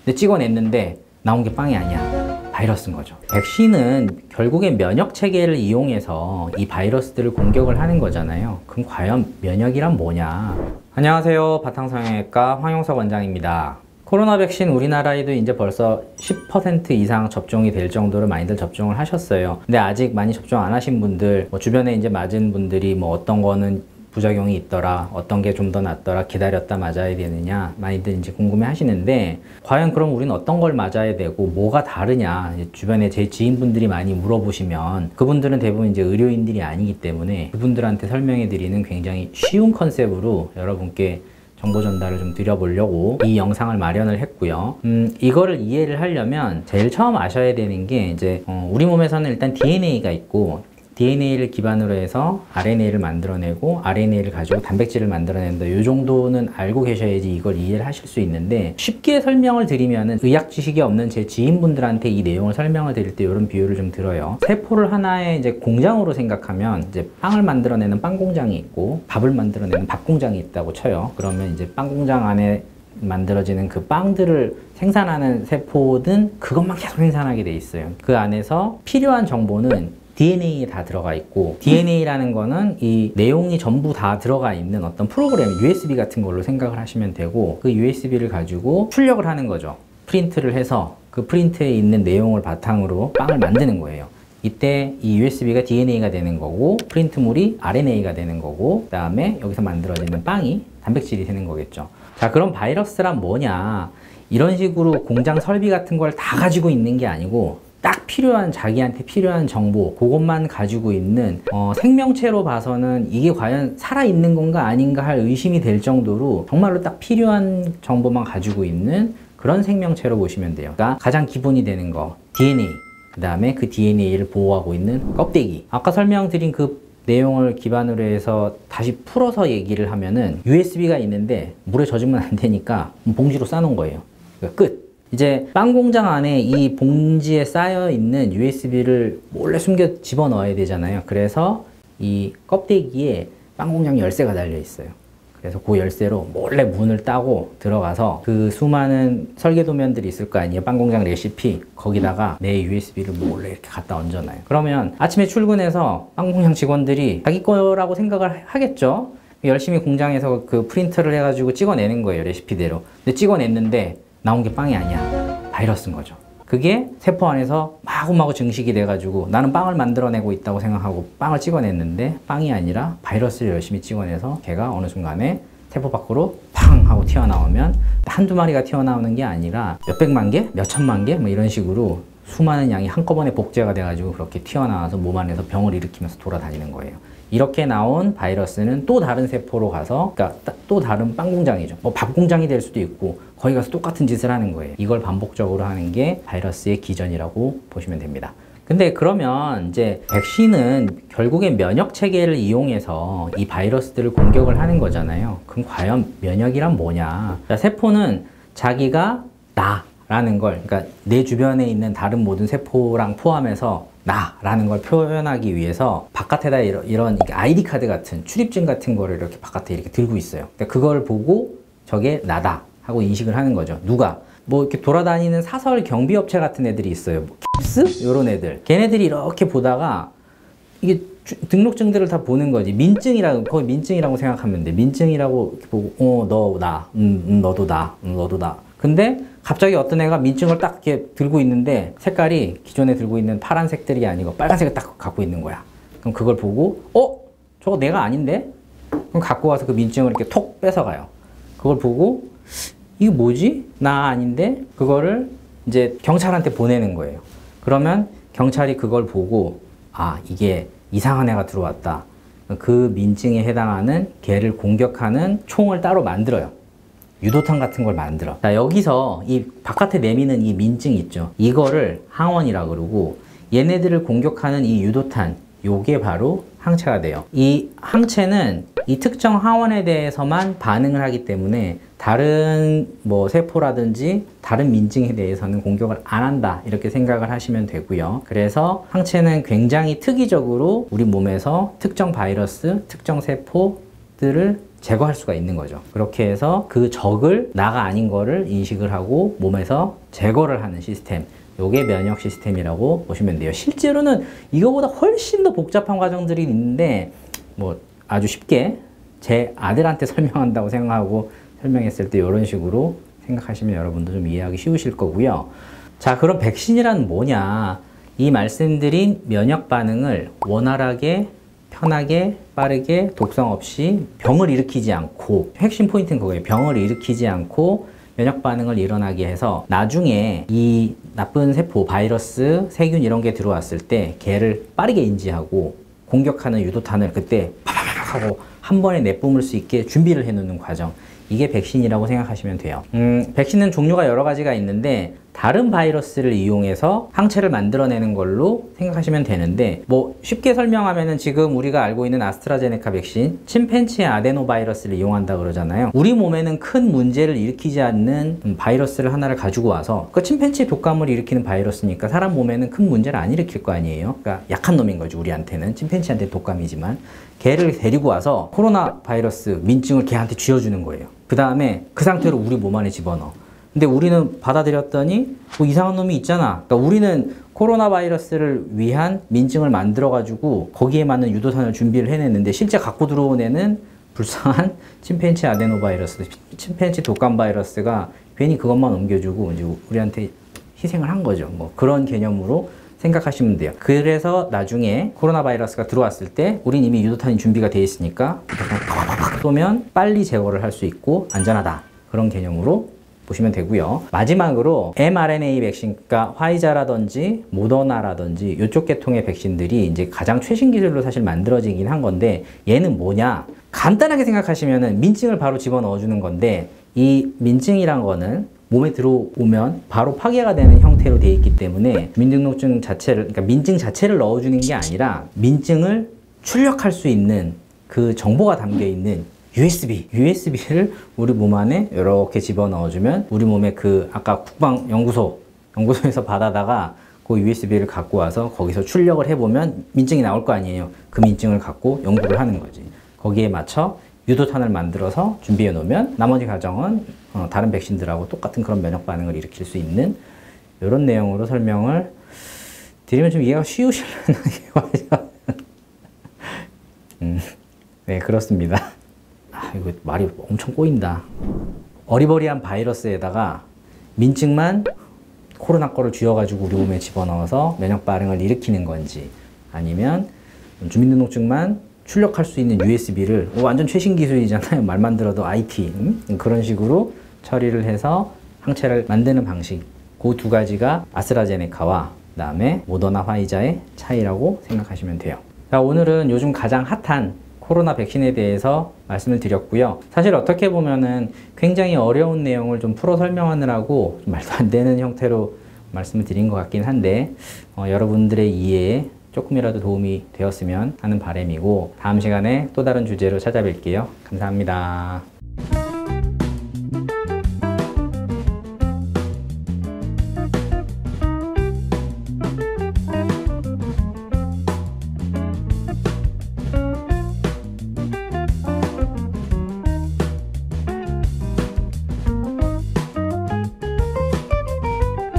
근데 찍어냈는데 나온 게 빵이 아니야. 바이러스인 거죠. 백신은 결국엔 면역 체계를 이용해서 이 바이러스들을 공격을 하는 거잖아요. 그럼 과연 면역이란 뭐냐? 안녕하세요. 바탕성형외과 황용석 원장입니다. 코로나 백신 우리나라에도 이제 벌써 10% 이상 접종이 될 정도로 많이들 접종을 하셨어요. 근데 아직 많이 접종 안 하신 분들, 주변에 이제 맞은 분들이 어떤 거는 부작용이 있더라, 어떤 게 좀 더 낫더라, 기다렸다 맞아야 되느냐, 많이들 이제 궁금해 하시는데, 과연 그럼 우리는 어떤 걸 맞아야 되고, 뭐가 다르냐, 주변에 제 지인분들이 많이 물어보시면, 그분들은 대부분 이제 의료인들이 아니기 때문에, 그분들한테 설명해 드리는 굉장히 쉬운 컨셉으로 여러분께 정보 전달을 좀 드려보려고 이 영상을 마련을 했고요. 이거를 이해를 하려면 제일 처음 아셔야 되는 게 이제 우리 몸에서는 일단 DNA가 있고, DNA를 기반으로 해서 RNA를 만들어내고 RNA를 가지고 단백질을 만들어낸다. 이 정도는 알고 계셔야지 이걸 이해를 하실 수 있는데, 쉽게 설명을 드리면은 의학 지식이 없는 제 지인분들한테 이 내용을 설명을 드릴 때 이런 비유를 좀 들어요. 세포를 하나의 이제 공장으로 생각하면 이제 빵을 만들어내는 빵 공장이 있고 밥을 만들어내는 밥 공장이 있다고 쳐요. 그러면 이제 빵 공장 안에 만들어지는 그 빵들을 생산하는 세포든 그것만 계속 생산하게 돼 있어요. 그 안에서 필요한 정보는 DNA에 다 들어가 있고, DNA라는 거는 이 내용이 전부 다 들어가 있는 어떤 프로그램, USB 같은 걸로 생각을 하시면 되고, 그 USB를 가지고 출력을 하는 거죠. 프린트를 해서 그 프린트에 있는 내용을 바탕으로 빵을 만드는 거예요. 이때 이 USB가 DNA가 되는 거고, 프린트물이 RNA가 되는 거고, 그 다음에 여기서 만들어지는 빵이 단백질이 되는 거겠죠. 자, 그럼 바이러스란 뭐냐? 이런 식으로 공장 설비 같은 걸 다 가지고 있는 게 아니고, 딱 필요한, 자기한테 필요한 정보, 그것만 가지고 있는 생명체로 봐서는 이게 과연 살아있는 건가 아닌가 할 의심이 될 정도로 정말로 딱 필요한 정보만 가지고 있는 그런 생명체로 보시면 돼요. 그러니까 가장 기본이 되는 거, DNA, 그 다음에 그 DNA를 보호하고 있는 껍데기. 아까 설명드린 그 내용을 기반으로 해서 다시 풀어서 얘기를 하면은 USB가 있는데 물에 젖으면 안 되니까 봉지로 싸놓은 거예요. 그러니까 끝. 이제 빵 공장 안에 이 봉지에 쌓여 있는 USB를 몰래 숨겨 집어넣어야 되잖아요. 그래서 이 껍데기에 빵 공장 열쇠가 달려 있어요. 그래서 그 열쇠로 몰래 문을 따고 들어가서 그 수많은 설계도면들이 있을 거 아니에요. 빵 공장 레시피, 거기다가 내 USB를 몰래 이렇게 갖다 얹어놔요. 그러면 아침에 출근해서 빵 공장 직원들이 자기 거라고 생각을 하겠죠. 열심히 공장에서 그 프린트를 해가지고 찍어내는 거예요, 레시피대로. 근데 찍어냈는데 나온 게 빵이 아니야. 바이러스인 거죠. 그게 세포 안에서 마구마구 증식이 돼가지고 나는 빵을 만들어내고 있다고 생각하고 빵을 찍어냈는데 빵이 아니라 바이러스를 열심히 찍어내서 걔가 어느 순간에 세포 밖으로 팡 하고 튀어나오면 한두 마리가 튀어나오는 게 아니라 몇백만 개, 몇천만 개 이런 식으로 수많은 양이 한꺼번에 복제가 돼가지고 그렇게 튀어나와서 몸 안에서 병을 일으키면서 돌아다니는 거예요. 이렇게 나온 바이러스는 또 다른 세포로 가서, 그러니까 또 다른 빵 공장이죠. 밥 공장이 될 수도 있고 거기 가서 똑같은 짓을 하는 거예요. 이걸 반복적으로 하는 게 바이러스의 기전이라고 보시면 됩니다. 근데 그러면 이제 백신은 결국엔 면역 체계를 이용해서 이 바이러스들을 공격을 하는 거잖아요. 그럼 과연 면역이란 뭐냐? 자, 세포는 자기가 나라는 걸, 그러니까 내 주변에 있는 다른 모든 세포랑 포함해서 나라는 걸 표현하기 위해서 바깥에다 이런 아이디 카드 같은 출입증 같은 거를 이렇게 바깥에 이렇게 들고 있어요. 그러니까 그걸 보고 저게 나다 하고 인식을 하는 거죠. 누가? 이렇게 돌아다니는 사설 경비업체 같은 애들이 있어요. 깁스? 이런 애들. 걔네들이 이렇게 보다가 이게 등록증들을 다 보는 거지. 민증이라고, 거의 민증이라고 생각하면 돼. 민증이라고 이렇게 보고, 너 나, 너도 나, 너도 나. 근데 갑자기 어떤 애가 민증을 딱 이렇게 들고 있는데 색깔이 기존에 들고 있는 파란색들이 아니고 빨간색을 딱 갖고 있는 거야. 그럼 그걸 보고 저거 내가 아닌데? 그럼 갖고 와서 그 민증을 이렇게 톡 뺏어가요. 그걸 보고 이게 뭐지? 나 아닌데? 그거를 이제 경찰한테 보내는 거예요. 그러면 경찰이 그걸 보고 이게 이상한 애가 들어왔다. 그 민증에 해당하는 걔를 공격하는 총을 따로 만들어요. 유도탄 같은 걸 만들어. 자, 여기서 이 바깥에 내미는 이 민증 있죠. 이거를 항원이라고 그러고, 얘네들을 공격하는 이 유도탄, 요게 바로 항체가 돼요. 이 항체는 이 특정 항원에 대해서만 반응을 하기 때문에 다른 세포라든지 다른 민증에 대해서는 공격을 안 한다, 이렇게 생각을 하시면 되고요. 그래서 항체는 굉장히 특이적으로 우리 몸에서 특정 바이러스, 특정 세포들을 제거할 수가 있는 거죠. 그렇게 해서 그 적을 나가 아닌 거를 인식을 하고 몸에서 제거를 하는 시스템. 요게 면역 시스템이라고 보시면 돼요. 실제로는 이거보다 훨씬 더 복잡한 과정들이 있는데 뭐 아주 쉽게 제 아들한테 설명한다고 생각하고 설명했을 때 이런 식으로 생각하시면 여러분도 좀 이해하기 쉬우실 거고요. 자, 그럼 백신이란 뭐냐? 이 말씀드린 면역 반응을 원활하게, 편하게, 빠르게, 독성 없이 병을 일으키지 않고, 핵심 포인트는 그거예요. 병을 일으키지 않고 면역 반응을 일어나게 해서 나중에 이 나쁜 세포, 바이러스, 세균 이런 게 들어왔을 때 걔를 빠르게 인지하고 공격하는 유도탄을 그때 팍 하고 한 번에 내뿜을 수 있게 준비를 해 놓는 과정. 이게 백신이라고 생각하시면 돼요. 백신은 종류가 여러 가지가 있는데 다른 바이러스를 이용해서 항체를 만들어내는 걸로 생각하시면 되는데 뭐 쉽게 설명하면은 지금 우리가 알고 있는 아스트라제네카 백신 침팬치 아데노바이러스를 이용한다 그러잖아요. 우리 몸에는 큰 문제를 일으키지 않는 바이러스를 하나를 가지고 와서 그 침팬치 독감을 일으키는 바이러스니까 사람 몸에는 큰 문제를 안 일으킬 거 아니에요. 그러니까 약한 놈인 거죠. 우리한테는 침팬치한테 독감이지만 걔를 데리고 와서 코로나 바이러스 민증을 걔한테 쥐어주는 거예요. 그 다음에 그 상태로 우리 몸 안에 집어넣어. 근데 우리는 받아들였더니 뭐 이상한 놈이 있잖아. 그러니까 우리는 코로나 바이러스를 위한 민증을 만들어가지고 거기에 맞는 유도산을 준비를 해냈는데 실제 갖고 들어온 애는 불쌍한 침팬치 아데노바이러스, 침팬치 독감 바이러스가 괜히 그것만 옮겨주고 이제 우리한테 희생을 한 거죠. 뭐 그런 개념으로 생각하시면 돼요. 그래서 나중에 코로나 바이러스가 들어왔을 때 우린 이미 유도탄이 준비가 되어 있으니까 쏘면 빨리 제거를 할 수 있고 안전하다. 그런 개념으로 보시면 되고요. 마지막으로 mRNA 백신, 그러니까 화이자라든지 모더나라든지 이쪽 계통의 백신들이 이제 가장 최신 기술로 사실 만들어지긴 한 건데 얘는 뭐냐? 간단하게 생각하시면은 민증을 바로 집어넣어 주는 건데 이 민증이란 거는 몸에 들어오면 바로 파괴가 되는 형태로 되어 있기 때문에 주민등록증 자체를, 그러니까 민증 자체를 넣어주는 게 아니라 민증을 출력할 수 있는 그 정보가 담겨 있는 USB를 우리 몸 안에 이렇게 집어넣어주면 우리 몸에 그 아까 국방연구소에서 받아다가 그 USB를 갖고 와서 거기서 출력을 해보면 민증이 나올 거 아니에요. 그 민증을 갖고 연구를 하는 거지. 거기에 맞춰 유도탄을 만들어서 준비해 놓으면 나머지 과정은 다른 백신들하고 똑같은 그런 면역 반응을 일으킬 수 있는 이런 내용으로 설명을 드리면 좀 이해가 쉬우실려나? 네, 그렇습니다. 아, 이거 말이 엄청 꼬인다. 어리버리한 바이러스에다가 민증만 코로나 거를 쥐어가지고 우리 몸에 집어넣어서 면역 반응을 일으키는 건지 아니면 주민등록증만 출력할 수 있는 USB를 완전 최신 기술이잖아요. 말만 들어도 IT 그런 식으로 처리를 해서 항체를 만드는 방식 그 두 가지가 아스트라제네카와 그다음에 모더나 화이자의 차이라고 생각하시면 돼요. 자, 오늘은 요즘 가장 핫한 코로나 백신에 대해서 말씀을 드렸고요. 사실 어떻게 보면은 굉장히 어려운 내용을 좀 풀어 설명하느라고 좀 말도 안 되는 형태로 말씀을 드린 것 같긴 한데 여러분들의 이해에 조금이라도 도움이 되었으면 하는 바람이고 다음 시간에 또 다른 주제로 찾아뵐게요. 감사합니다.